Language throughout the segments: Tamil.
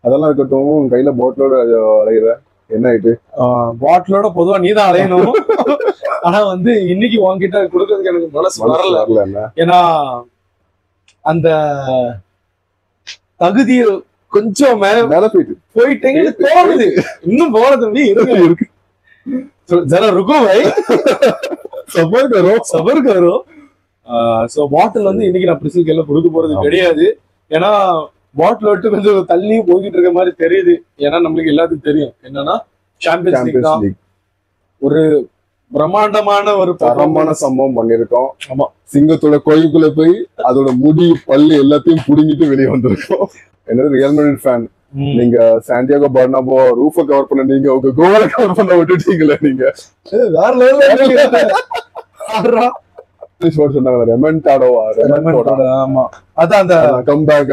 அதெல்லாம் இருக்கட்டும். கையில பாட்டிலோட அலையிற என்ன ஆயிட்டு? பாட்டிலோட பொதுவா நீதான் அலையணும். ஆனா வந்து இன்னைக்கு உன்கிட்ட கொடுக்கறதுக்கு எனக்கு மனசு வரல. ஏன்னா அந்த தகுதியை கொஞ்சம் மேல போயிட்டேன்னு தோணுது. இன்னும் போனது இருக்கு. जरा रुको भाई, सबर करो. சோ பாட்டில் வந்து இன்னைக்கு நான் பிரிசில் கையில கொடுக்க போறது கிடையாது. ஏன்னா பாட்டில் விட்டு கொஞ்சம் தள்ளி போய்கிட்டு இருக்க மாதிரி தெரியுது. ஏன்னா நம்மளுக்கு எல்லாத்துக்கும் தெரியும் என்னன்னா சாம்பியன்ஸ் லீக் தான் ஒரு பிரம்மாண்டமான ஒரு தரமான சம்பவம் பண்ணிருக்கோம். ஆமா, சிங்கத்தோட கோயிலுக்குள்ள போய் அதோட முடி பல்லு எல்லாத்தையும் புடுங்கிட்டு வெளியே வந்திருக்கோம். என்னது ரியல் மேட்ரிட் ஃபேன் நீங்க சாண்டியாகோ பர்னாபோ ரூஃப கவர் பண்ண, நீங்க உங்க கோவலை கவர் பண்ண விட்டுட்டீங்களே. நீங்க வேற லெவல்ல சொன்னாங்க ரெமன்டாடோவா. ஆமா, அதான் அந்த கம்பேக்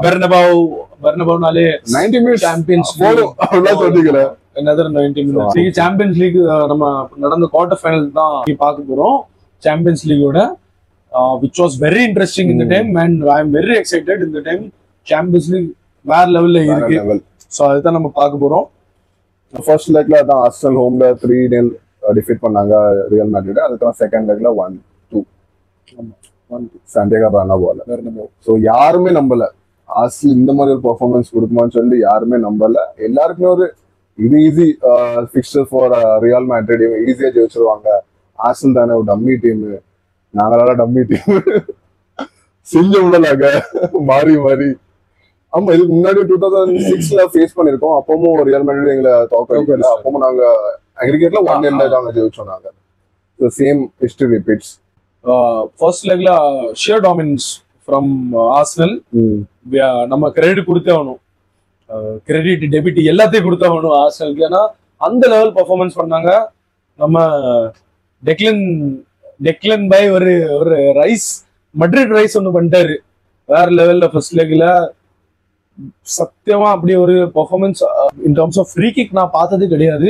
பெர்னபாவ்னாலே 90 மினிட்ஸ் சாம்பியன்ஸ் அவ்வளவு சொன்னீங்களே. another 90 minutes சாம்பியன்ஸ் லீக் நம்ம நடந்த குவார்டர் ஃபைனல் தான் பார்க்க போறோம். சாம்பியன்ஸ் லீகோட which was very interesting in the time and I am very excited in the time. Champions League வேற லெவல்ல இருக்கு. சோ அதுதான் நம்ம பார்க்க போறோம். ஃபர்ஸ்ட் லெக்ல தான் ஆர்சனல் ஹோம்ல 3-0 டிஃபீட் பண்ணாங்க ரியல் மேட்ரிட். அதுக்கு செகண்ட் லெக்ல 1-2 சாண்டியாகோ பர்னாபோல. சோ யாருமே நம்பல ஆர்சனல் இந்த மாதிரி ஒரு பெர்ஃபார்மன்ஸ் கொடுக்குமான்னு சொல்லி யாருமே நம்பல. எல்லாருக்குமே ஒரு இது easy fixture for real Madrid, ஈஸியா ஜெயிச்சிருவாங்க. ஆர்சனல் தானே ஒரு டம்மி டீம், நாங்களால டம்மி டீம் செஞ்சு விடலாங்க மாறி. ஆமா, இதுக்கு முன்னாடி 2006ல ஃபேஸ் பண்ணிருக்கோம். அப்பவும் ரியல் மேட்ரிட் எங்களை தோக்கடிக்கல. அப்பவும் நாங்க அக்ரிகேட்ல 1-0 தாங்க ஜெயிச்சோம் நாங்க. So same history repeats. First லெக்ல ஷியர் டாமினன்ஸ் ஃப்ரம் ஆர்சனல். நம்ம கிரெடிட் கொடுத்தே ஆகணும், கிரெடிட் டெபிட் எல்லாத்தையும் கொடுத்தாகணும் ஆர்சனலுக்கு. ஏன்னா அந்த லெவல் பர்ஃபார்மன்ஸ் பண்ணாங்க. நம்ம டெக்லன் பை ஒரு ரைஸ் மட்ரிட் ரைஸ் ஒன்று பண்ணிட்டாரு வேற லெவல்ல. ஃபர்ஸ்ட் லெக்ல சத்தியமா அப்படி ஒரு performance in terms of free kick நான் பார்த்தது கிடையாது.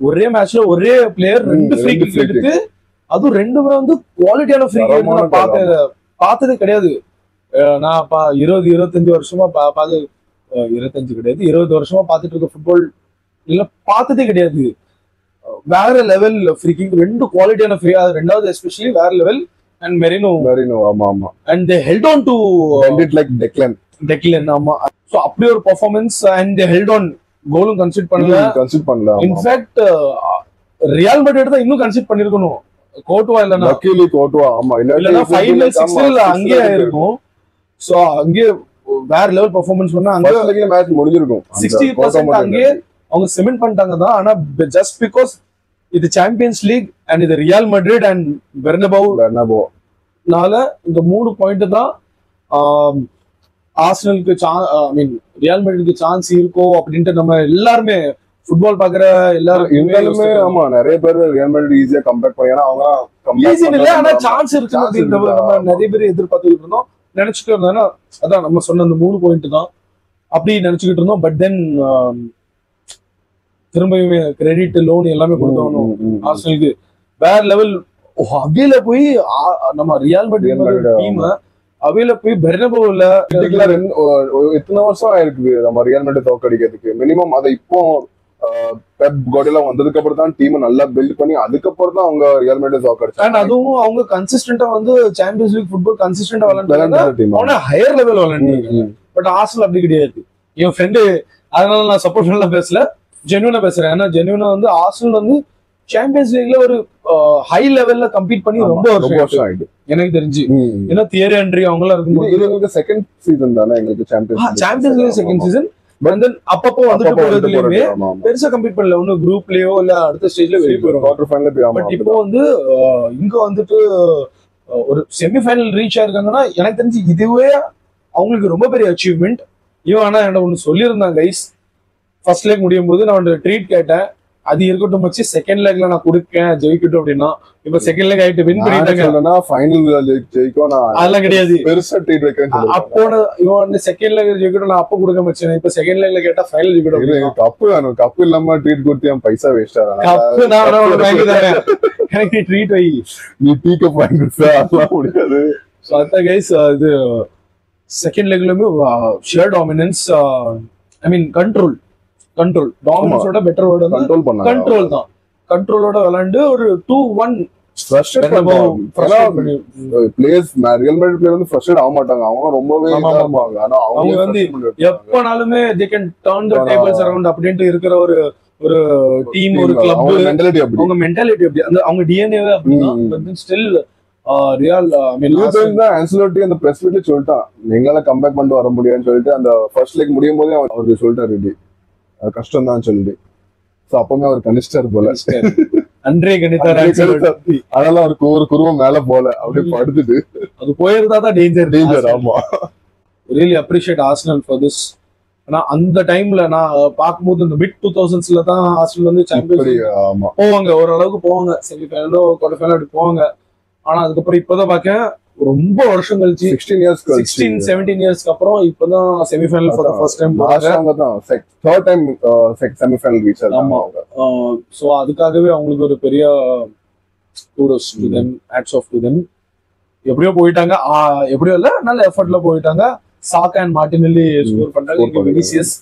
ஒரே மேட்ச்ல ஒரே பிளேயர் 2 ஃப்ரீ கிக் எடுத்து, அதுவும் 2மே வந்து குவாலிட்டியான ஃப்ரீ கிக் நான் பார்த்தது கிடையாது. நான் 20-25 வருஷமா 25 கிடையாது 20 வருஷமா பார்த்துட்டு இருக்க ஃபுட்பால் இல்ல பார்த்ததே கிடையாது. வேற லெவல் ஃப்ரீ கிக், 2 குவாலிட்டியான ஃப்ரீ, அது ரெண்டாவது எஸ்பெஷலி வேற லெவல். அண்ட் மெரினோ ஆமா and they held on to like டெக்லன். ஆமா, சோ அப்படி ஒரு performance. And they held on, கோலும் கன்சிடர் பண்ணல. இன்ஃபேக்ட் ரியல் மேட்ரிட் தான் இன்னும் கன்சிடர் பண்ணிருக்கணும். கோட்வா இல்லனா கோட்வா, ஆமா, இல்லனா ஃபைனல் 6ல அங்கே இருக்கும். சோ அங்கே வேற லெவல் பெர்ஃபார்மன்ஸ் பண்ணா அங்க மேட்ச் முடிஞ்சிருக்கும். 60% அங்கே அவங்க சிமெண்ட் பண்ணிட்டாங்க தான். ஆனா ஜஸ்ட் பிகாஸ் இது சாம்பியன்ஸ் லீக் அண்ட் இது ரியல் மேட்ரிட் அண்ட் பெர்னபாவ்னால இந்த 3 பாயிண்ட் தான் ஆர்சனலுக்கு ரியல் மேட்ரிட்க்கு சான்ஸ் இருக்கோ அப்படின்ட்டு நம்ம எல்லாருமே ஃபுட்பால் பாக்குற எல்லாருமே. ஆமா, நிறைய பேர் ரியல் மேட்ரிட் ஈஸியா கம்பேர் பண்ணி, ஏன்னா அவங்க ஈஸி இல்ல ஆனா சான்ஸ் இருக்கு அப்படின்னு நம்ம நிறைய பேர் எதிர்பார்த்துக்கிட்டு இருந்தோம், நினைச்சுட்டு இருந்தோம். அதான் நம்ம சொன்ன அந்த 3 பாயிண்ட் தான் அப்படி நினைச்சுக்கிட்டு இருந்தோம். பட் தென் திரும்பியுமே கிரெடிட் லோன் எல்லாமே கொடுத்தோம் ஆர்சனலுக்கு. வேற லெவல் அவையில போய் நம்ம ரியல் மேட்ரிட் டீம் அவையில போய் பெர்னபாவ்ல எத்தனை வருஷம் ஆயிருக்கு நம்ம ரியல் மேட்ரிட் தோக்கடிக்கிறதுக்கு. மினிமம் அதை இப்போ பெப் கார்டியோலா வந்ததுக்கு அப்புறம் தான் டீம் நல்லா பில்ட் பண்ணி அதுக்கப்புறம் தான் அவங்க ரியல் மேட்ரிட் தோக்கடிச்சாங்க. அதுவும் அவங்க கன்சிஸ்டன்டா வந்து சாம்பியன்ஸ் லீக் ஃபுட்பால் கன்சிஸ்டன்டா விளையாண்டாங்க, ஹையர் லெவல் விளையாண்டாங்க. பட் ஆர்சனல் அப்படி கிடையாது. என் ஃப்ரெண்டு, அதனால நான் சப்போர்ட் பண்ணல பேசல, ஜென்யூனா பேசுறேன். ஏன்னா ஜென்யூனா வந்து ஆர்சனல் வந்து சாம்பியன்ஸ் லீக்ல ஒரு ஹை லெவல்ல கம்பீட் பண்ணி ரொம்ப வருஷம் ஆயிடுச்சு எனக்கு தெரிஞ்சு. ஏன்னா தியரி ஹென்ரி அவங்க எல்லாம் இருக்கும்போது செகண்ட் சீசன் தானே எங்களுக்கு Champions League second season. But then அப்பப்போ வந்துட்டு போறதுலயுமே பெருசா கம்பீட் பண்ணல, ஒன்னும் குரூப்லயோ இல்ல அடுத்த ஸ்டேஜ்ல வெளியே போயிடும். பட் இப்போ வந்து இங்க வந்துட்டு ஒரு செமிஃபைனல் ரீச் ஆயிருக்காங்கன்னா எனக்கு தெரிஞ்சு இதுவே அவங்களுக்கு ரொம்ப பெரிய அச்சீவ்மெண்ட். இவன் ஆனா என்ன ஒண்ணு சொல்லியிருந்தாங்க கைஸ், ஃபர்ஸ்ட் லெக் முடியும் போது நான் ட்ரீட் கேட்டேன், அது இருக்கட்டும் வச்சு செகண்ட் லெக்ல நான் கொடுக்கேன் ஜெயிக்கட்டும் அப்படின்னா. இப்ப செகண்ட் லெக் ஆயிட்டு வின் பண்ணிட்டாங்க, ஃபைனல் ஜெயிக்கும் அதெல்லாம் கிடையாது. பெருசா ட்ரீட் வைக்கிறேன் அப்போ இவன் செகண்ட் லெக் ஜெயிக்கட்டும் நான் அப்ப கொடுக்க வச்சேன். இப்ப செகண்ட் லெக்ல கேட்டா ஃபைனல் ஜெயிக்கட்டும். கப்பு வேணும், கப்பு இல்லாம ட்ரீட் கொடுத்து என் பைசா வேஸ்ட் ஆகும். கப்பு நான் வாங்கி தரேன், எனக்கு ட்ரீட் வை, நீ டீ கப் வாங்கி கொடுத்தா அதெல்லாம் முடியாது. ஸோ அதான் கைஸ் இது செகண்ட் லெக்லயுமே ஷேர் டாமினன்ஸ், ஐ மீன் கண்ட்ரோல் டாமினன்ஸோட பெட்டர் வேர்ட் வந்து கண்ட்ரோல் பண்ணாங்க. கண்ட்ரோல் தான். கண்ட்ரோலோட விளையாண்டு ஒரு 2-1 பிளேயர்ஸ் ரியல் மேட்ரிட் பிளேயர் வந்து ஃப்ரஸ்ட்ரேட் ஆக மாட்டாங்க, அவங்க ரொம்பவே இருப்பாங்க. ஆனா அவங்க வந்து எப்பனாலுமே they can turn the tables around அப்படின்ட்டு இருக்கிற ஒரு டீம், ஒரு கிளப், மென்டாலிட்டி அப்படி, அவங்க மென்டாலிட்டி அப்படி, அந்த அவங்க டிஎன்ஏவே அப்படிதான். பட் ஸ்டில் ரியல் ஆன்சலோட்டி அந்த பிரஸ் மீட்ல சொல்லிட்டான், எங்களால கம்பேக் பண்ணிட்டு வர முடியாதுன்னு சொல்லிட்டு அந்த ஃபர்ஸ்ட் லெக் முடியும் போதே அவருக்கு சொல்லிட்டாரு, இது கஷ்டம் தான் சொல்லிட்டு. சோ அப்பவுமே அவர் கனிஷ்டர் போல, அன்றே கணித்தார். அதனால அவருக்கு ஒரு குருவம் மேல போல அப்படியே படுத்துட்டு அது போயிருந்தா தான் டேஞ்சர். ஆமா, really appreciate Arsenal for this. ஆனா அந்த டைம்ல நான் பார்க்கும்போது இந்த மிட் 2000s தான் ஆர்சனல் வந்து சாம்பியன்ஸ் போவாங்க, ஓரளவுக்கு போவாங்க, செமிஃபைனலோ குவார்டர் ஃபைனல் அப்படி போவாங்க. ஆனா அதுக்கப்புறம் இப்பதான் பாக்கேன் ரொம்ப வருஷம் கழிச்சு 16-17 இயர்ஸ்க்கு அப்புறம் இப்பதான் semi-final for the first time third time semi-final reach ஆமா. சோ அதுக்காகவே அவங்களுக்கு ஒரு பெரிய kudos to them, hats off to them. எப்படியோ போயிட்டாங்க, எப்படியோ இல்ல நல்ல எஃபர்ட்ல போயிட்டாங்க. சாக்கா அண்ட் மார்டினெல்லி ஸ்கோர் பண்ணாங்க, வினிசியஸ்.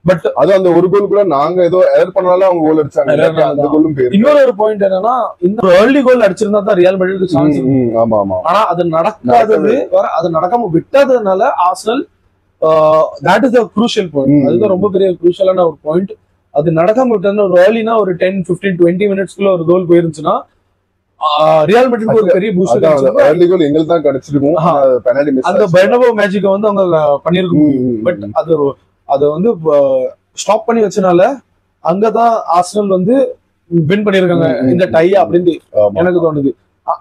பட் அது அந்த ஒரு கோல் கூட நாங்க ஏதோ எரர் பண்ணால அவங்க கோல் அடிச்சாங்க. அந்த கோலும் பேர் இன்னொரு ஒரு பாயிண்ட் என்னன்னா, இந்த ஏர்லி கோல் அடிச்சிருந்தா தான் ரியல் மேட்ரிட் சான்ஸ். ஆமா ஆமா. ஆனா அது நடக்காதது, அது நடக்காம விட்டதுனால Arsenal that is the crucial point. அதுதான் ரொம்ப பெரிய crucial-ஆன ஒரு பாயிண்ட். அது நடக்காம விட்டதுன்னா ஒரு ஏர்லினா ஒரு 10-15-20 மினிட்ஸ்க்குள்ள ஒரு கோல் போயிருந்துச்சுன்னா ரியல் மேட்ரிட் ஒரு பெரிய பூஸ்ட் கிடைச்சிருக்கும். ஏர்லி கோல் எங்களுக்கு தான் கிடைச்சிருக்கும். பெனல்டி மிஸ், அந்த பெர்னபோ மேஜிக் வந்து அவங்க பண்ணிருக்கும். பட் அது வந்து ஸ்டாப் பண்ணி வச்சனால அங்கதான் ஆர்சனல் வந்து வின் பண்ணிருக்காங்க இந்த டை அப்படின்னு எனக்கு தோணுது.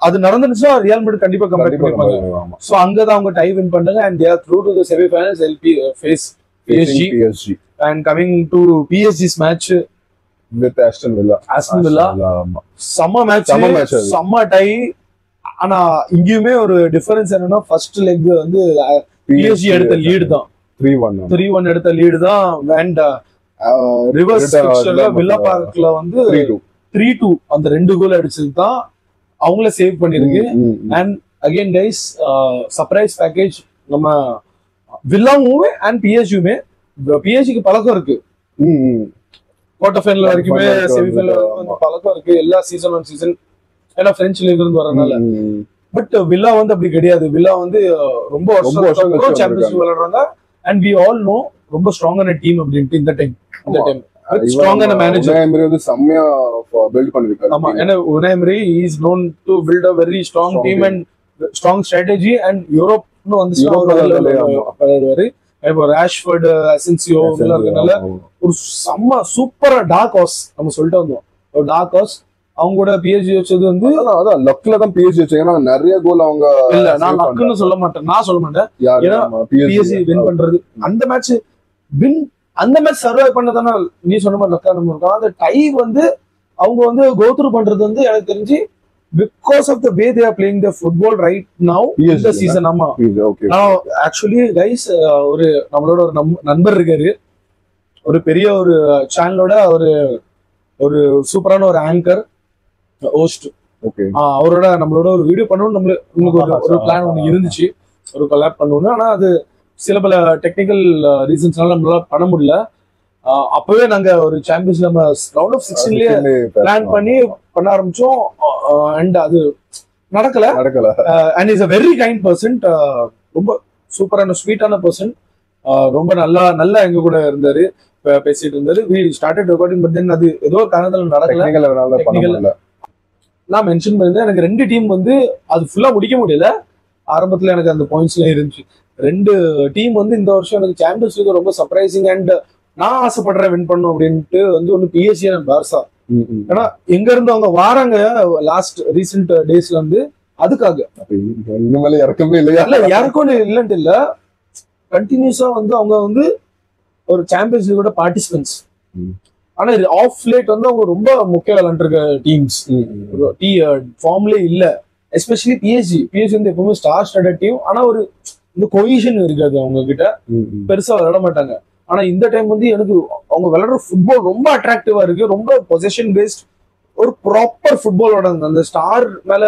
அது நடந்துச்சுன்னா ரியல் மேட்ரிட் கண்டிப்பா கம்பேக் பண்ணிருப்பாங்க. சோ அங்கதான் அவங்க டை வின் பண்ணாங்க and they are through to the semi-finals. face PSG and coming to PSG's match with Aston Villa. செம்ம மேட்ச், செம்ம டை. ஆனா இங்கேயுமே ஒரு டிஃபரன்ஸ் என்னன்னா, ஃபர்ஸ்ட் லெக் வந்து PSG எடுத்த லீடு தான், 3-1 எடுத்த லீடு தான். அண்ட் ரிவர்ஸ் பிக்சர்ல வில்லா பார்க்ல வந்து 3-2 அந்த 2 கோல் அடிச்சது தான் அவங்கள சேவ் பண்ணிருக்கு. And again guys, surprise package நம்ம வில்லாவுமே அண்ட் பிஎஸ்ஜியுமே. பிஎஸ்ஜிக்கு பழக்கம் இருக்கு, குவார்டர் ஃபைனல் வரைக்குமே செமிஃபைனல் வரைக்கும் பழக்கம் இருக்கு, எல்லா சீசன் ஏன்னா பிரெஞ்சு லீக்ல இருந்து வரனால. பட் வில்லா வந்து அப்படி கிடையாது. வில்லா வந்து ரொம்ப வருஷம் சாம்பியன்ஸ் விளையாடுறாங்க. அண்ட் வி ஆல் நோ ரொம்ப ஸ்ட்ராங்கான டீம் அப்படின்ட்டு இந்த டைம் ஸ்ட்ராங்கான மேனேஜர் எமரி வந்து செம்மையா பில்ட் பண்ணிருக்காரு. ஆமா, ஏன்னா உனாய் emery is known to build a very strong team and strong strategy. and யூரோப்னு வந்து வருவாரு. இப்போ ராஷ்வர்ட், அசென்சியோ இருக்கனால ஒரு செம்ம சூப்பரா டார்க் ஹார்ஸ் நம்ம சொல்லிட்டு வந்தோம். ஒரு டார்க் ஹார்ஸ் அவங்க கூட பிஎஸ்ஜி வச்சது வந்து அதான் லக்ல தான் பிஎஸ்ஜி வச்சாங்க. நிறைய கோல் அவங்க இல்ல, நான் லக்குன்னு சொல்ல மாட்டேன். ஏன்னா பிஎஸ்ஜி வின் பண்றது அந்த மேட்ச் வின், அந்த மேட்ச் சர்வை பண்ணதான நீ சொன்ன மாதிரி லக்கா நம்ம இருக்கோம். அந்த டை வந்து அவங்க வந்து கோத்ரூ பண்றது வந்து எனக்கு தெரிஞ்சு because of the way they are playing the football right now in the season. ஆமா, ஆக்சுவலி கைஸ் ஒரு நம்மளோட ஒரு நண்பர் இருக்காரு, ஒரு பெரிய ஒரு சேனலோட ஒரு சூப்பரான ஒரு ஆங்கர் ஹோஸ்ட். அவரோட நம்மளோட ஒரு வீடியோ பண்ணணும், நம்மளுக்கு ஒரு பிளான் ஒன்று இருந்துச்சு, ஒரு கொலாப் பண்ணணும். ஆனா அது சில பல டெக்னிக்கல் ரீசன்ஸ்னால நம்மளால பண்ண முடியல. அப்பவே நாங்க ஒரு சாம்பியன்ஸ் நம்ம ரவுண்ட் ஆஃப் 16லயே பிளான் பண்ண ஆரம்பிச்சோம். அண்ட் அது நடக்கல. And is a very kind person, ரொம்ப சூப்பரான ஸ்வீட்டான பர்சன், ரொம்ப நல்லா எங்க கூட இருந்தாரு, பேசிட்டு இருந்தாரு. we started recording but then அது ஏதோ காரணத்தால நடக்கல. நான் மென்ஷன் பண்ணிருந்தேன், எனக்கு 2 டீம் வந்து அது ஃபுல்லா முடிக்க முடியல. ஆரம்பத்துல எனக்கு அந்த பாயிண்ட்ஸ்லாம் இருந்துச்சு. 2 டீம் வந்து இந்த வருஷம் எனக்கு சாம்பியன்ஸ் லீக் ரொம்ப சர்ப்ரைசிங் அண்ட் நான் ஆசைப்படுறேன் வின் பண்ணும் அப்படின்ட்டு வந்து ஒன்னு பிஎஸ்ஜி அண்ட் பார்சா. ஏன்னா எங்க இருந்து அவங்க வாராங்க லாஸ்ட் ரீசெண்ட் டேஸ்ல வந்து அதுக்காக இறக்கமே இல்லையா? இறக்கணும் இல்லன்ட்டு இல்ல, கண்டினியூஸா வந்து அவங்க வந்து ஒரு சாம்பியன்ஸ் லீகோட பார்ட்டிசிபென்ட்ஸ். ஆனா ஆஃப் லேட் வந்து அவங்க ரொம்ப முக்கிய விளையாண்டுருக்க டீம்ஸ் ஃபார்ம்லேயே இல்ல. எஸ்பெஷலி பிஎஸ்ஜி வந்து எப்பவுமே ஸ்டார் ஸ்டார்டட் டீம். ஆனா ஒரு இந்த கொஹீஷன் இருக்காது அவங்க கிட்ட, பெருசா விளையாட மாட்டாங்க. ஆனா இந்த டைம் வந்து எனக்கு அவங்க விளையாடுற ஃபுட்பால் ரொம்ப அட்ராக்டிவா இருக்கு, ரொம்ப பொசிஷன் பேஸ்ட், ஒரு ப்ராப்பர் ஃபுட்பாலோட அந்த ஸ்டார் மேல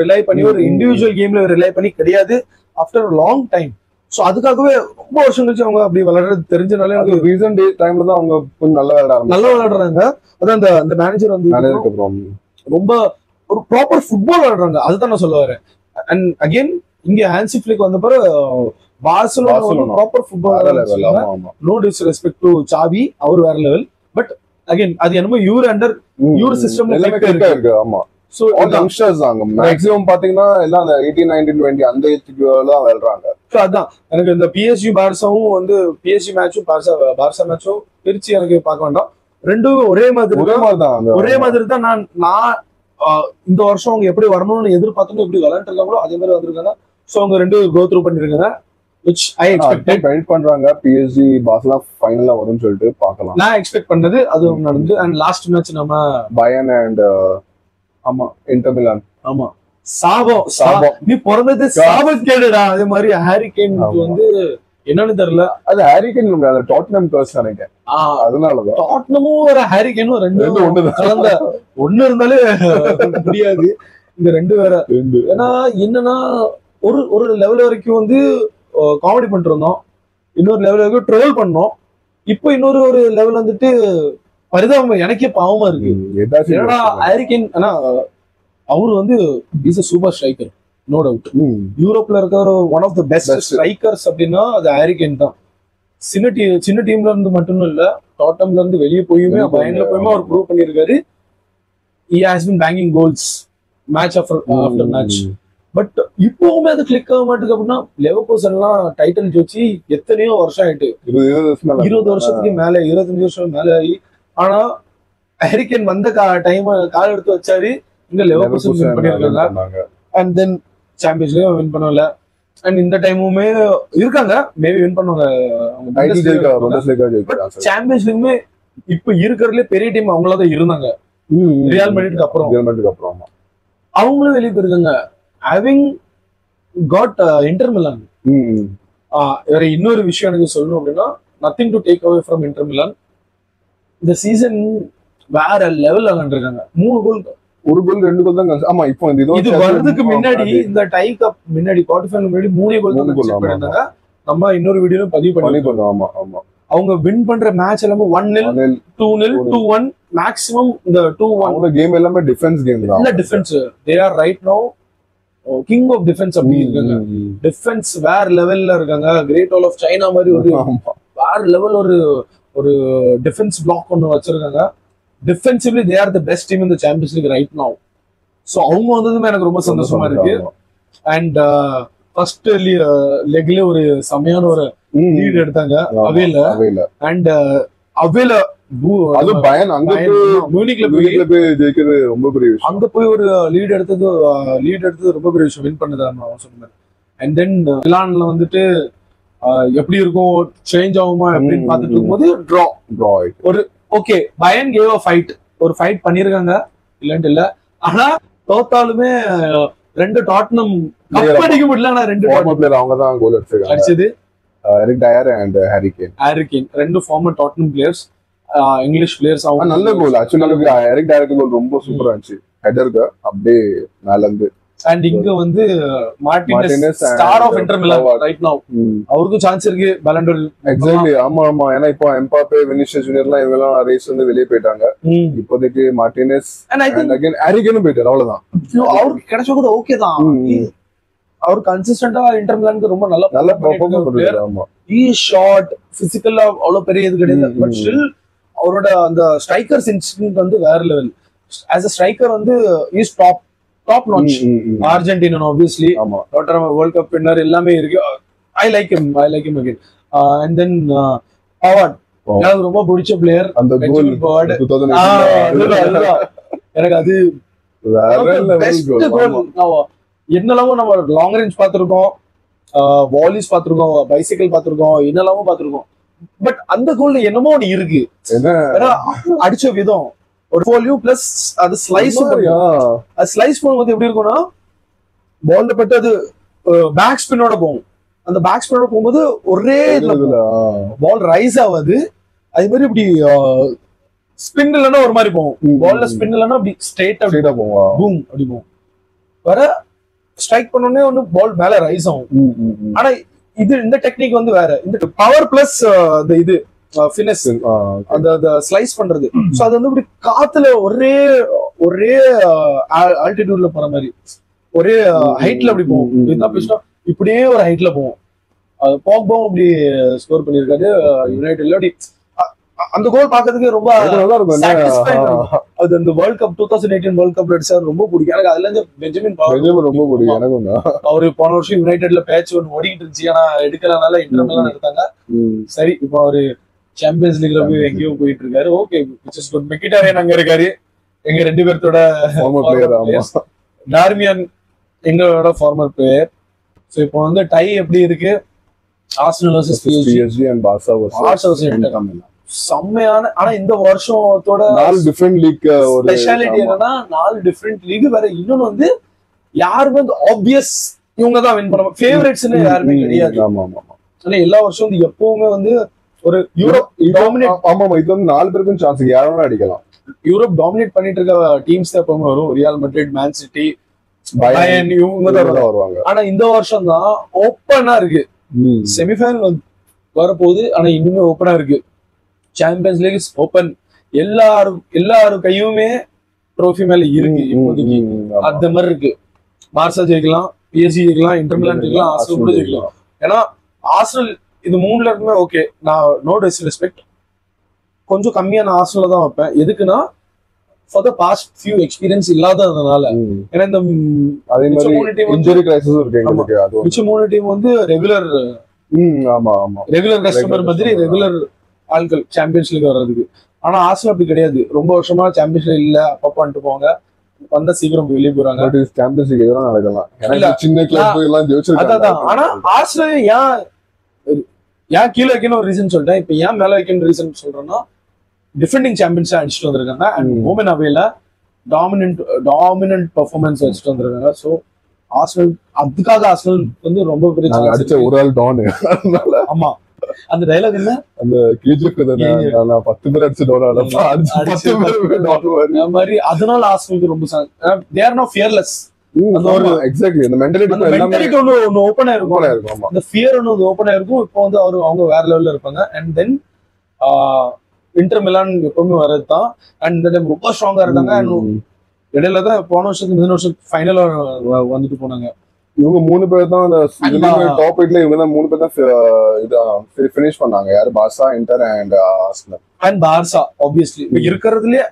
ரிலை பண்ணி ஒரு இண்டிவிஜுவல் கேம்ல ரிலை பண்ணி கிடையாது ஆஃப்டர் லாங் டைம். சோ அதுக்காகவே ரொம்ப வருஷம் கழிச்சு அவங்க அப்படி விளையாடுறது தெரிஞ்சனால எனக்கு ரீசன்ட் டைம்ல தான் அவங்க கொஞ்சம் நல்லா நல்லா விளையாடுறாங்க. அதான் அந்த மேனேஜர் வந்து ரொம்ப ஒரு ப்ராப்பர் ஃபுட்பால் விளையாடுறாங்க. அதுதான் நான் சொல்ல வரேன். அண்ட் அகைன் இங்க ஹான்சி ஃபிளிக் வந்த பிறகு Barcelona proper football. No disrespect to Xavi, அவர் வேற லெவல். பட் அகைன் அது என்னமோ யூர் அண்டர் யூர் சிஸ்டம்ல இருக்கு. ஆமா, சோ யங்ஸ்டர்ஸ் தாங்க மேக்ஸிமம் பாத்தீங்கன்னா எல்லாம் அந்த 18 19 20 அந்த ஏஜ்க்கு தான் விளையாடுறாங்க. சோ அதான் எனக்கு இந்த PSG பார்சாவும் வந்து PSG மேட்சும் பார்சா மேட்சும் பிரிச்சு எனக்கு பார்க்க வேண்டாம். ரெண்டும் ஒரே மாதிரி தான். நான் இந்த வருஷம் அவங்க எப்படி வரணும்னு எதிர்பார்த்தோம், எப்படி விளையாண்டு இருக்காங்களோ அதே மாதிரி வந்திருக்காங்க. சோ அவங்க ரெண்டு கோ த்ரூ பண்ணிருக்காங்க. which I expected. வெயிட் பண்றாங்க PSG பார்சலோனா ஃபைனலா வரும்னு சொல்லிட்டு பார்க்கலாம். நான் எக்ஸ்பெக்ட் பண்ணது அது நடந்து. அண்ட் லாஸ்ட் மேட்ச் நம்ம பயர்ன் அண்ட் ஆமா இன்டர் மிலான். ஆமா சாபம் நீ பிறந்தது சாபம் கேடுடா. அதே மாதிரி ஹாரி கேன் வந்து என்னன்னு தெரியல, அது ஹாரி கேன் அந்த டாட்னம் கர்ஸ் நினைக்கிறேன். அதனாலதான் டாட்னமும் ஒரு ஹாரி கேனும் ரெண்டு கலந்த ஒண்ணு இருந்தாலே முடியாது. இந்த ரெண்டு வேற. ஏன்னா என்னன்னா ஒரு லெவல் வரைக்கும் வந்து காமெடி பண்ணிட்டு இருந்தோம், இன்னொரு லெவல் வரைக்கும் ட்ரோல் பண்ணோம். இப்போ இன்னொரு ஒரு லெவல் வந்துட்டு பரிதாபம், எனக்கே பாவமா இருக்கு. ஏன்னா ஹாரி கேன் ஆனா அவரு வந்து is a super striker, no doubt. யூரோப்ல இருக்கிற one of the best strikers அப்படின்னா அது ஹாரி கேன் தான். சின்ன டீம்ல இருந்து மட்டும் இல்ல, டாட்டம்ல இருந்து வெளியே போயுமே பயன்ல போயுமே அவர் ப்ரூவ் பண்ணிருக்காரு. he has been banging goals match after match. But இப்பவுமே அது கிளிக் ஆக மாட்டேங்குது. அப்படின்னா லெவர்கூசன் எல்லாம் டைட்டில் ஜெயிச்சு எத்தனையோ வருஷம் ஆயிட்டு, 20 வருஷத்துக்கு மேல 25 வருஷம் மேல ஆகி. ஆனா ஹாரி கேன் வந்த டைம் கால் எடுத்து வச்சாரு, இங்க லெவர்கூசன் வின் பண்ணிருக்காங்க. And then Champions League win பண்ணல. அண்ட் இந்த டைமுமே இருக்காங்க, மேபி வின் பண்ணுவாங்க. சாம்பியன்ஸ் லீக்குமே இப்ப இருக்கிறதுல பெரிய டீம் அவங்களதான் இருந்தாங்க. ரியல் மேட்ரிட்க்கு அப்புறம் அவங்களும் வெளியே போயிருக்காங்க. having got Inter Milan. வேற இன்னொரு விஷயம் எனக்கு சொல்லணும் அப்படின்னா, nothing to take away from Inter Milan. இந்த சீசன் வேற லெவல் விளையாண்டுருக்காங்க. 3 கோல், 1 கோல் 2 கோல் தான். ஆமா, இப்போ இது வரதுக்கு முன்னாடி இந்த டை கப் முன்னாடி குவார்டர் ஃபைனல் முன்னாடி 3 கோல் தான் பண்ணிருந்தாங்க. நம்ம இன்னொரு வீடியோல பதிவு பண்ணிருக்கோம். ஆமா ஆமா, அவங்க வின் பண்ற மேட்ச் எல்லாமே 1-0 2-0 2-1 மேக்ஸிமம். இந்த 2-1 அவங்க கேம் எல்லாமே டிஃபென்ஸ் கேம் தான். இல்ல defence, they are right now king of defence அப்படி இருக்காங்க. டிஃபென்ஸ் வேற லெவல்ல இருக்காங்க. கிரேட் வால் ஆஃப் சைனா மாதிரி ஒரு வேற லெவல் ஒரு டிஃபென்ஸ் பிளாக் ஒன்று வச்சிருக்காங்க. Defensively they are the best team in the Champions League right now. So அவங்க வந்ததுமே எனக்கு ரொம்ப சந்தோஷமா இருக்கு. அண்ட் ஃபர்ஸ்ட் லெக்ல ஒரு செமையான ஒரு லீட் எடுத்தாங்க அவேல. அண்ட் அவேல அது பயன் அங்க மியூனிக்ல போய் ஜெயிக்கிறது ரொம்ப பெரிய விஷயம். அங்க போய் ஒரு லீட் எடுத்தது ரொம்ப பெரிய விஷயம். வின் பண்ணதான்னு சொன்னேன். அண்ட் தென் மிலான்ல வந்துட்டு எப்படி இருக்கும், சேஞ்ச் ஆகுமா அப்படின்னு பார்த்துட்டு இருக்கும்போது டிரா ஒரு ஓகே. பயன் கேவ் அ ஃபைட், ஒரு ஃபைட் பண்ணிருக்காங்க இல்லன்ட்டு இல்ல. ஆனா தோத்தாலுமே 2 டாட்னம் கப் அடிக்க முடியல. ஆனா 2 டாட்னம் பிளேயர் அவங்க தான் கோல் அடிச்சது. Eric Dier and Harry Kane 2 former Tottenham players, English players. அவங்க நல்ல கோல் ஆக்சுவலி. எரிக் டயருக்கு கோல் ரொம்ப சூப்பரா இருந்துச்சு, ஹெடருக்கு அப்படியே மேல இருந்து. அண்ட் இங்க வந்து Martinez star of Inter Milan right now, அவருக்கு சான்ஸ் இருக்கு பலன் டோர். எக்ஸாக்ட்லி, ஆமா ஆமா. ஏன்னா இப்போ எம்பாப்பே, வினிசியஸ் ஜூனியர்லாம் இவங்கலாம் ரேஸ் வந்து வெளியே போயிட்டாங்க. இப்போதைக்கு மார்டினஸ் அண்ட் அகைன் ஹாரி கேனும் போயிட்டாரு. அவ்வளவுதான், அவருக்கு கிடைச்ச கூட ஓகே தான். அவர் கன்சிஸ்டன்டா இன்டர் மிலானுக்கு ரொம்ப நல்ல பெர்ஃபார்மன்ஸ் பண்றாரு. ஆமா, ஈ ஷாட் பிசிக்கலா அவ்வளவு பெரிய இது கிடையாது. பட் ஸ்டில் அவரோட அந்த ஸ்ட்ரைக்கர்ஸ் இன்ஸ்டிங்க்ட் வந்து வேற லெவல். ஆஸ் a ஸ்ட்ரைக்கர் வந்து is top notch. Argentina obviously world cup winner எல்லாமே இருக்கு. I like him again. And then Pavard எனக்கு ரொம்ப பிடிச்ச பிளேயர். அந்த கோல் எனக்கு அது பெஸ்ட் கோல். என்னெல்லாமோ நம்ம லாங் ரேஞ்ச் பார்த்திருக்கோம், வாலிஸ் பார்த்திருக்கோம், பைசைக்கிள் பார்த்திருக்கோம், என்னெல்லாமோ பார்த்திருக்கோம். பட் அந்த கோல்ல என்னமோ ஒண்ணு இருக்கு. அடிச்ச விதம் ஒரு போலியும் பிளஸ் அது ஸ்லைஸ் பண்ணும்போது எப்படி இருக்கும்னா, பால்ல பட்டு அது பேக் ஸ்பின்னோட போகும். அந்த பேக் ஸ்பின்னோட போகும்போது ஒரே பால் ரைஸ் ஆகாது. அது மாதிரி இப்படி ஸ்பின் இல்லைன்னா ஒரு மாதிரி போகும். பால்ல ஸ்பின் இல்லைன்னா அப்படி ஸ்ட்ரெயிட்டா போகும், பூம் அப்படி போகும். வர ஸ்ட்ரைக் பண்ணோடனே ஒண்ணு பால் மேல ரைஸ் ஆகும். ஆனா இந்த டெக்னிக் வந்து வேற, இந்த பவர் பிளஸ் இது ஃபினிஷ், அந்த ஸ்லைஸ் பண்றது. சோ அது வந்து இப்படி காத்துல ஒரே ஆல்டிடியூட்ல போற மாதிரி, ஒரே ஹைட்ல அப்படி போகும். இதுதான் பிஸ்டா இப்படியே ஒரு ஹைட்ல போகும். பாக்பாவும் அப்படி ஸ்கோர் பண்ணிருக்காரு யுனைடெட்ல. அப்படி அந்த கோல் பாக்கிறதுக்கு ரொம்ப அது அந்த வேர்ல்ட் கப் 2018 வேர்ல்ட் கப் அடிச்சா ரொம்ப பிடிக்கும் எனக்கு. அதுல இருந்து பெஞ்சமின் ரொம்ப பிடிக்கும் எனக்கு. அவரு போன வருஷம் யுனைடெட்ல பேட்ச் ஒன்று ஓடிட்டு இருந்துச்சு, ஆனா எடுக்கிறதுனால இன்டர்மெல்லாம் எடுத்தாங்க. சரி, இப்போ அவரு சாம்பியன்ஸ் லீக்ல போய் எங்கேயோ போயிட்டு இருக்காரு. ஓகே, மெக்கிட்டாரியன் அங்க இருக்காரு, எங்க 2 பேர்த்தோட டார்மியன் எங்களோட ஃபார்மர் பிளேயர். சோ இப்போ வந்து டை எப்படி இருக்கு, Arsenal versus PSG and Barca versus inter. செம்மையான. ஆனா இந்த வருஷத்தோட 4 டிஃபரெண்ட் லீக் ஒரு ஸ்பெஷாலிட்டி என்னன்னா 4 டிஃபரெண்ட் லீக் வேற. இன்னொன்னு வந்து யாருமே வந்து ஆப்வியஸ் இவங்க தான் வின் பண்ணுவாங்க, ஃபேவரட்ஸ்னு யாருமே கிடையாது. ஆனா எல்லா வருஷம் வந்து எப்பவுமே வந்து ஒரு யூரோப் டாமினேட். ஆமா, இது வந்து 4 பேருக்கும் சான்ஸ் யாரும் அடிக்கலாம். யூரோப் டாமினேட் பண்ணிட்டு இருக்க டீம்ஸ் தான் எப்பவுமே வரும். ரியால் மேட்ரிட், மேன் சிட்டி, பயர்ன், இவங்க தான் வருவாங்க. ஆனா இந்த வருஷம் தான் ஓப்பனா இருக்கு. செமிஃபைனல் வரப்போகுது, ஆனா இன்னுமே ஓப்பனா இருக்கு. Champions League is open. எல்லாரும் கையுமே ட்ரோஃபி மேல இருக்கு இப்போதைக்கு. அந்த மாதிரி இருக்கு. பார்சா ஜெயிக்கலாம், பிஎஸ்ஜி ஜெயிக்கலாம், இன்டர் மிலான் ஜெயிக்கலாம், ஆர்சனல் கூட ஜெயிக்கலாம். ஏன்னா ஆர்சனல் இது 3ல இருக்குமே ஓகே. நான் நோ டிஸ்ரெஸ்பெக்ட், கொஞ்சம் கம்மியா நான் ஆர்சனல் தான் வைப்பேன். எதுக்குன்னா for the past few experience இல்லாததுனால. ஏன்னா இந்த அதே மாதிரி இன்ஜரி கிரைசிஸ் இருக்கு எங்களுக்கு. அது மிச்ச 3 டீம் வந்து ரெகுலர் கஸ்டமர் மாதிரி, ரெகுலர் ஆட்கள் சாம்பியன்ஸ் லீக் வர்றதுக்கு. ஆனா ஆர்சனல் அப்படி கிடையாது. ரொம்ப வருஷமா சாம்பியன்ஸ் லீக் இல்ல, அப்பப்ப வந்துட்டு போவாங்க, வந்தா சீக்கிரம் வெளியே போறாங்க. சாம்பியன்ஸ் லீக் எதுவும் நடக்கலாம், சின்ன கிளப் எல்லாம் ஜெயிச்சிருக்காங்க. ஆனா ஆர்சனல் ஏன் கீழே வைக்கணும் ஒரு ரீசன் சொல்லிட்டேன். இப்ப ஏன் மேல வைக்கணும் ரீசன் சொல்றேன்னா, டிஃபெண்டிங் சாம்பியன்ஸா அடிச்சுட்டு வந்திருக்காங்க. அண்ட் ஹோம் அண்ட் அவேல டாமினன்ட் பெர்ஃபார்மன்ஸ் வச்சுட்டு வந்திருக்காங்க. ஸோ ஆர்சனல் அதுக்காக ஆர்சனல் வந்து ரொம்ப பெரிய அடிச்ச ஒரு ஆள் டான். ஆமா, அந்த டைலாக் என்ன, அந்த கேஜிஎஃப் 10 பேர் அடிச்சு மாதிரி. அதனால ஆர்சனலுக்கு ரொம்ப தே ஆர் நோ ஃபியர்லெஸ். அந்த ஒரு எக்ஸாக்ட்லி அந்த மென்டாலிட்டி ஒன்னு ஓபனா இருக்கும், அந்த ஃபியர் ஒன்னு ஓபனா இருக்கும். இப்போ வந்து அவங்க வேற லெவல்ல இருப்பாங்க. அண்ட் தென் இன்டர் மிலான் எப்பவுமே வர்றதுதான். அண்ட் இந்த டைம் ரொம்ப ஸ்ட்ராங்கா இருக்காங்க. அண்ட் இடையில தான் போன வருஷத்துக்கு முந்தின வருஷம் ஃபைனல் வந்துட்டு போனாங்க. இவங்க 3 பேர் தான் அந்த டாப் 8ல. இவங்க தான் 3 பேர் தான் ஃபினிஷ் பண்ணாங்க. யாரு? Barca, Inter and Arsenal. And Barca obviously இருக்கிறதுலயே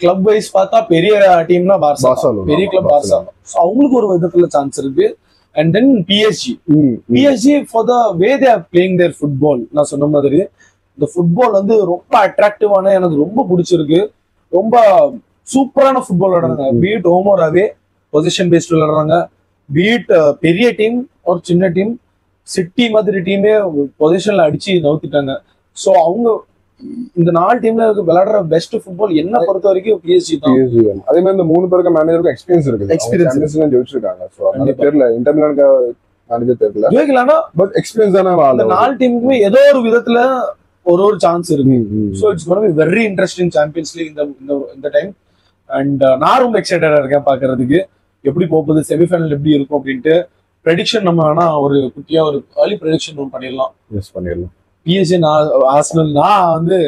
கிளப் வைஸ் பார்த்தா பெரிய டீம்னா பார்சா, பெரிய கிளப் பார்சா. சோ அவங்களுக்கு ஒரு விதத்துல சான்ஸ் இருக்கு. And then PSG for the way they are playing their football. நான் சொன்ன மாதிரி இந்த ஃபுட்பால் வந்து ரொம்ப அட்ராக்டிவான, எனக்கு ரொம்ப பிடிச்சிருக்கு. ரொம்ப சூப்பரான ஃபுட்பால் விளையாடுறாங்க. Be it home or away, position based விளையாடுறாங்க. பீட் பெரிய டீம் ஒரு சின்ன டீம், சிட்டி மாதிரி டீமே பொசிஷன்ல அடிச்சு நவுத்திட்டாங்க. ஸோ அவங்க இந்த 4 டீம்ல விளையாடுற பெஸ்ட் ஃபுட்பால் என்ன பொறுத்த வரைக்கும் பிஎஸ்ஜி தான். அதே மாதிரி இந்த 3 பேருக்கு மேனேஜருக்கு எக்ஸ்பீரியன்ஸ் இருக்கு, எக்ஸ்பீரியன்ஸ் ஜெயிச்சிருக்காங்க. ஸோ அதனால தெரியல இன்டர் மிலானுக்கு மேனேஜர் தெரியல, ஜெயிக்கலாம்னா பட் எக்ஸ்பீரியன்ஸ் தானே. அந்த 4 டீமுக்குமே ஏதோ ஒரு விதத்துல ஒரு சான்ஸ் இருக்கு. So it's gonna be very interesting Champions League இந்த டைம். அண்ட் நான் ரொம்ப எக்ஸைட்டடா இருக்கேன் பாக்குறதுக்கு எப்படி போகுது, செமிஃபைனல் எப்படி இருக்கும் அப்படின்ட்டு. ப்ரெடிக்ஷன் நம்ம வேணா ஒரு குட்டியா ஒரு ஏர்லி ப்ரெடிக்ஷன் பண்ணிடலாம். எஸ் பண்ணிடலாம். பிஎஸ்ஜி, ஆர்சனல், நான் வந்து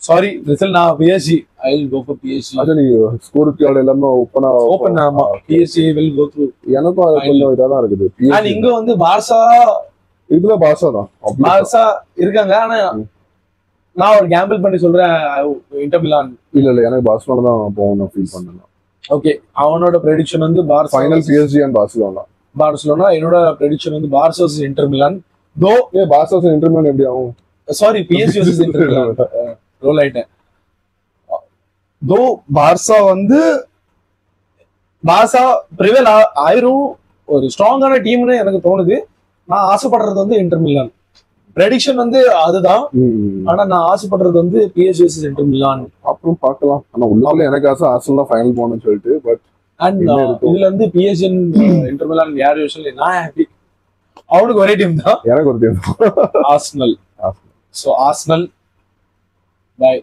சாரி ரிசல்ட் நான் PSG, I will go for PSG. அது நீ ஸ்கோர் கார்டு எல்லாமே ஓபன். ஆமா, பிஎஸ்ஜி வில் கோ த்ரூ. எனக்கும் அது கொஞ்சம் இதா தான் இருக்குது. அண்ட் இங்க வந்து பார்சா, இதுல பார்சா தான், பார்சா இருக்காங்க. ஆனா நான் ஒரு கேம்பிள் பண்ணி சொல்றேன், இன்டர் மிலான். இல்ல எனக்கு பார்சலோனா தான் போகணும் ஃபீல் பண்ணேன். ஓகே, அவனோட ப்ரெடிக்ஷன் வந்து ஃபைனல் பிஎஸ்ஜி அண்ட் பார்சலோனா. என்னோட ப்ரெடிக்ஷன் வந்து Barca versus Inter Milan. Though Barca versus Inter Milan எப்படி ஆகும்? Sorry, PSG versus Inter Milan. ரோல் ஆயிட்டேன். தோ பார்சா வந்து பிரிவேல் ஆயிரும், ஒரு ஸ்ட்ராங்கான டீம்னு எனக்கு தோணுது. நான் ஆசைப்படுறது வந்து இன்டர் மிலான். ப்ரெடிக்ஷன் வந்து அதுதான். ஆனா நான் ஆசைப்படுறது வந்து பிஎஸ்ஜி வர்சஸ் இன்டர் மிலான். அப்புறம் பார்க்கலாம். ஆனா உள்ள எனக்கு ஆசை ஆர்சனல் தான் ஃபைனல் போகணும்னு சொல்லிட்டு. பட் அண்ட் இதுல இருந்து பிஎஸ்ஜி இன்டர் மிலான் யார் யூசுவலி நான் ஹாப்பி. அவனுக்கு ஒரே டீம் தான், எனக்கு ஒரு team, Arsenal. So Arsenal, by.